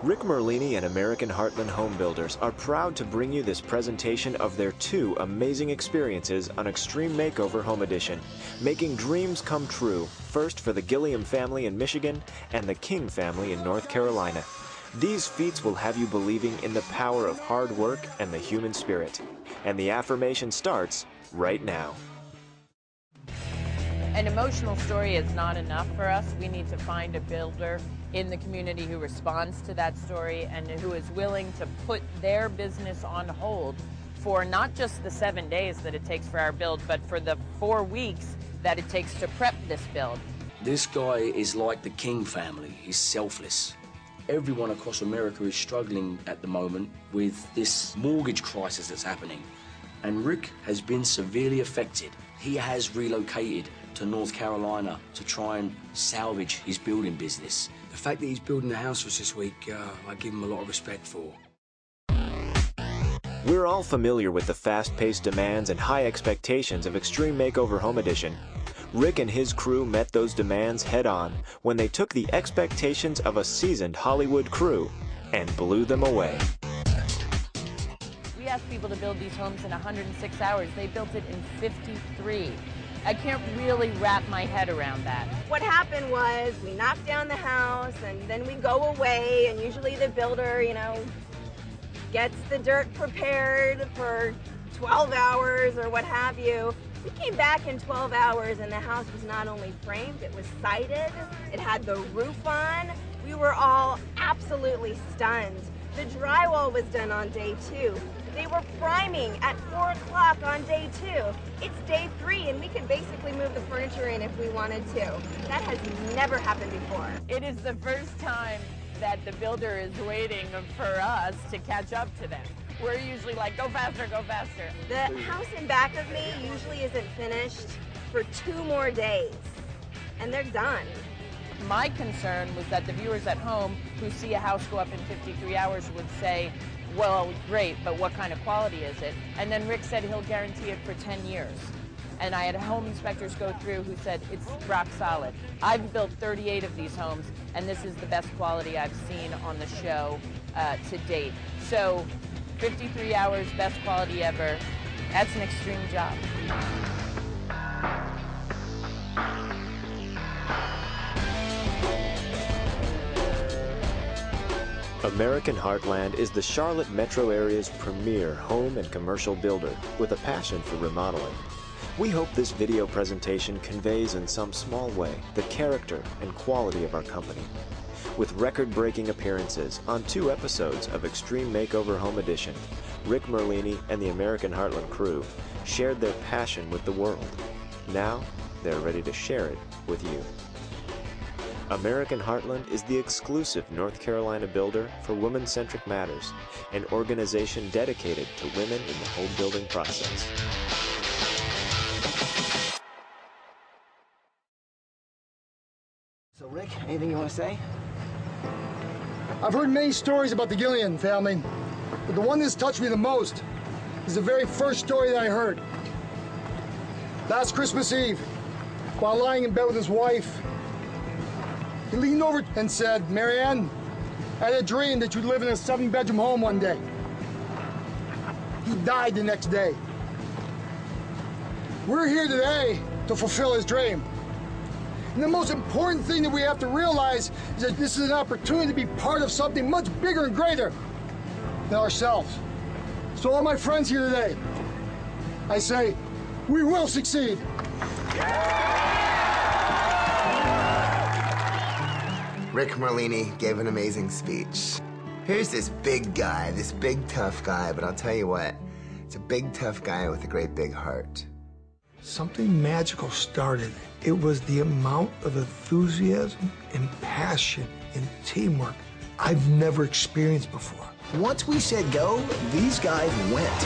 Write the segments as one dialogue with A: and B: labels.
A: Rick Merlini and American Heartland Home Builders are proud to bring you this presentation of their two amazing experiences on Extreme Makeover Home Edition, making dreams come true, first for the Gilliam family in Michigan and the King family in North Carolina. These feats will have you believing in the power of hard work and the human spirit. And the affirmation starts right now.
B: An emotional story is not enough for us. We need to find a builder in the community who responds to that story and who is willing to put their business on hold for not just the 7 days that it takes for our build, but for the 4 weeks that it takes to prep this build.
C: This guy is like the King family. He's selfless. Everyone across America is struggling at the moment with this mortgage crisis that's happening. And Rick has been severely affected. He has relocated to North Carolina to try and salvage his building business. The fact that he's building a house for us this week, I give him a lot of respect for.
A: We're all familiar with the fast-paced demands and high expectations of Extreme Makeover Home Edition. Rick and his crew met those demands head-on when they took the expectations of a seasoned Hollywood crew and blew them away.
B: We asked people to build these homes in 106 hours. They built it in 53. I can't really wrap my head around that.
D: What happened was we knocked down the house and then we go away, and usually the builder, gets the dirt prepared for 12 hours or what have you. We came back in 12 hours and the house was not only framed, it was sided, it had the roof on. We were all absolutely stunned. The drywall was done on day 2. They were priming at 4 o'clock on day 2. It's day 3 and we could basically move the furniture in if we wanted to. That has never happened before.
B: It is the first time that the builder is waiting for us to catch up to them. We're usually like, go faster, go faster.
D: The house in back of me usually isn't finished for 2 more days, and they're done.
B: My concern was that the viewers at home who see a house go up in 53 hours would say, well, great, but what kind of quality is it? And then Rick said he'll guarantee it for 10 years. And I had home inspectors go through who said it's rock solid. I've built 38 of these homes, and this is the best quality I've seen on the show to date. So 53 hours, best quality ever. That's an extreme job.
A: American Heartland is the Charlotte metro area's premier home and commercial builder with a passion for remodeling. We hope this video presentation conveys in some small way the character and quality of our company. With record-breaking appearances on 2 episodes of Extreme Makeover Home Edition, Rick Merlini and the American Heartland crew shared their passion with the world. Now, they're ready to share it with you. American Heartland is the exclusive North Carolina builder for Women-Centric Matters, an organization dedicated to women in the home building process.
E: So Rick, anything you want to say?
F: I've heard many stories about the Gilliam family, but the one that's touched me the most is the very first story that I heard. Last Christmas Eve, while lying in bed with his wife, he leaned over and said, "Marianne, I had a dream that you'd live in a 7-bedroom home one day." He died the next day. We're here today to fulfill his dream. And the most important thing that we have to realize is that this is an opportunity to be part of something much bigger and greater than ourselves. So all my friends here today, I say, we will succeed.
E: Rick Merlini gave an amazing speech. Here's this big guy, this big tough guy, but I'll tell you what, it's a big tough guy with a great big heart.
F: Something magical started. It was the amount of enthusiasm and passion and teamwork I've never experienced before.
E: Once we said go, these guys went.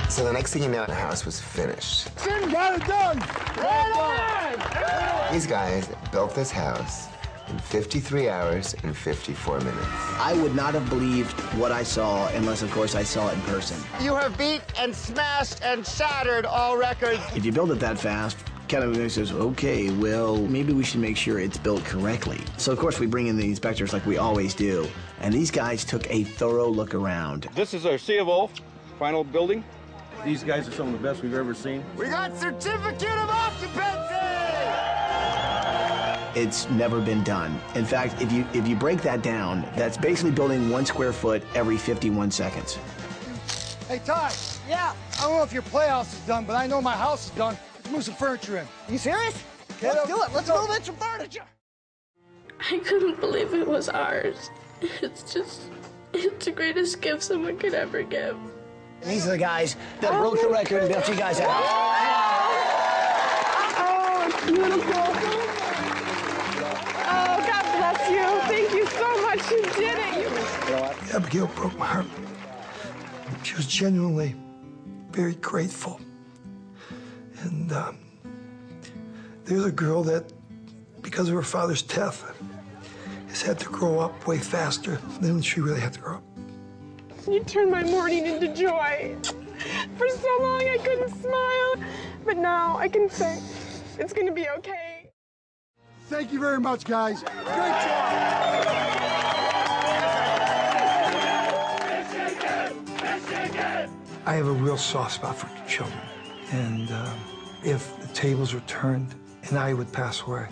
E: So the next thing you know, the house was finished.
F: Got it done!
E: These guys built this house in 53 hours and 54 minutes.
G: I would not have believed what I saw unless, of course, I saw it in person.
H: You have beat and smashed and shattered all records.
G: If you build it that fast, kind of says, okay, well, maybe we should make sure it's built correctly. So, of course, we bring in the inspectors like we always do. And these guys took a thorough look around.
H: This is our C of O final building. These guys are some of the best we've ever seen.
F: We got certificate of occupancy!
G: It's never been done. In fact, if you break that down, that's basically building 1 square foot every 51 seconds.
F: Hey, Ty. Yeah? I don't know if your playhouse is done, but I know my house is done. Let's move some furniture in.
I: You serious?
F: Okay,
I: Let's do it. Let's move in some furniture.
J: I couldn't believe it was ours. It's the greatest gift someone could ever give.
I: These are the guys that broke the record and built you guys out.
J: Oh, it's beautiful. Oh, God bless you. Thank you so much. You did it.
F: Abigail broke my heart. She was genuinely very grateful. And there's a girl that, because of her father's death, has had to grow up way faster than she really had to grow up.
J: You turned my morning into joy. For so long, I couldn't smile. But now I can say it's going to be okay.
F: Thank you very much, guys. Great job. I have a real soft spot for children. And if the tables were turned and I would pass away,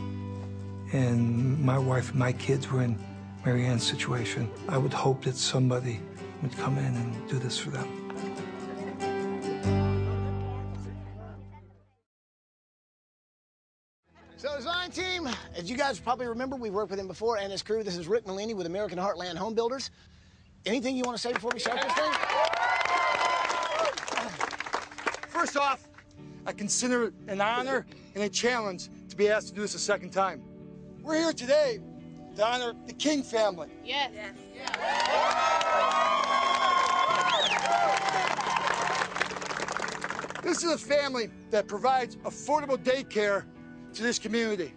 F: and my wife and my kids were in Mary Ann's situation, I would hope that somebody would come in and do this for them.
I: So, design team, as you guys probably remember, we've worked with him before and his crew. This is Rick Merlini with American Heartland Home Builders. Anything you want to say before we start this thing?
F: First off, I consider it an honor and a challenge to be asked to do this a second time. We're here today to honor the King family.
B: Yes.
F: This is a family that provides affordable daycare to this community.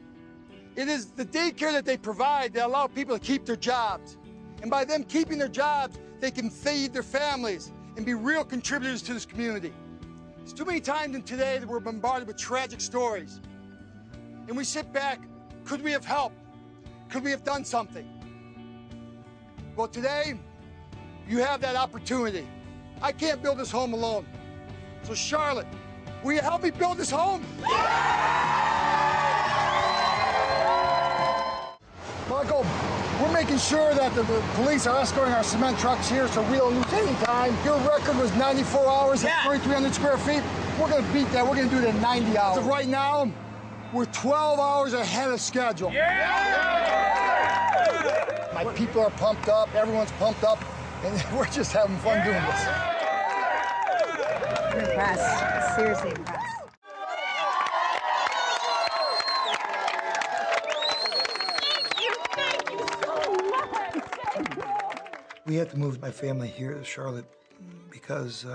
F: It is the daycare that they provide that allow people to keep their jobs. And by them keeping their jobs, they can feed their families and be real contributors to this community. It's too many times in today that we're bombarded with tragic stories. And we sit back, could we have helped? Could we have done something? Well, today, you have that opportunity. I can't build this home alone. So Charlotte, will you help me build this home? Michael, we're making sure that the police are escorting our cement trucks here so we don't lose any time. Your record was 94 hours at 3,300 square feet. We're gonna beat that. We're gonna do it in 90 hours. So right now, we're 12 hours ahead of schedule. My people are pumped up, everyone's pumped up, and we're just having fun doing this.
D: I'm impressed. Seriously impressed.
J: Thank you so much. Thank you.
F: We had to move my family here to Charlotte because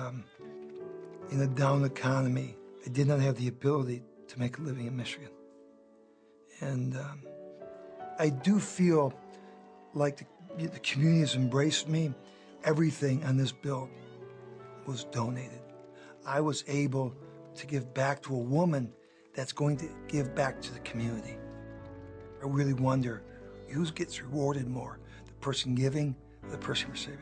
F: in a down economy, I did not have the ability to make a living in Michigan. And I do feel like the community has embraced me. Everything on this build was donated. I was able to give back to a woman that's going to give back to the community. I really wonder who gets rewarded more, the person giving or the person receiving.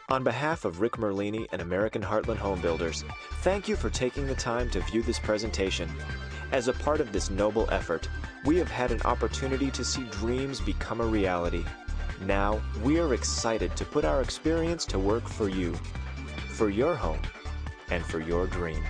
A: On behalf of Rick Merlini and American Heartland Home Builders, thank you for taking the time to view this presentation. As a part of this noble effort, we have had an opportunity to see dreams become a reality. Now, we are excited to put our experience to work for you, for your home, and for your dream.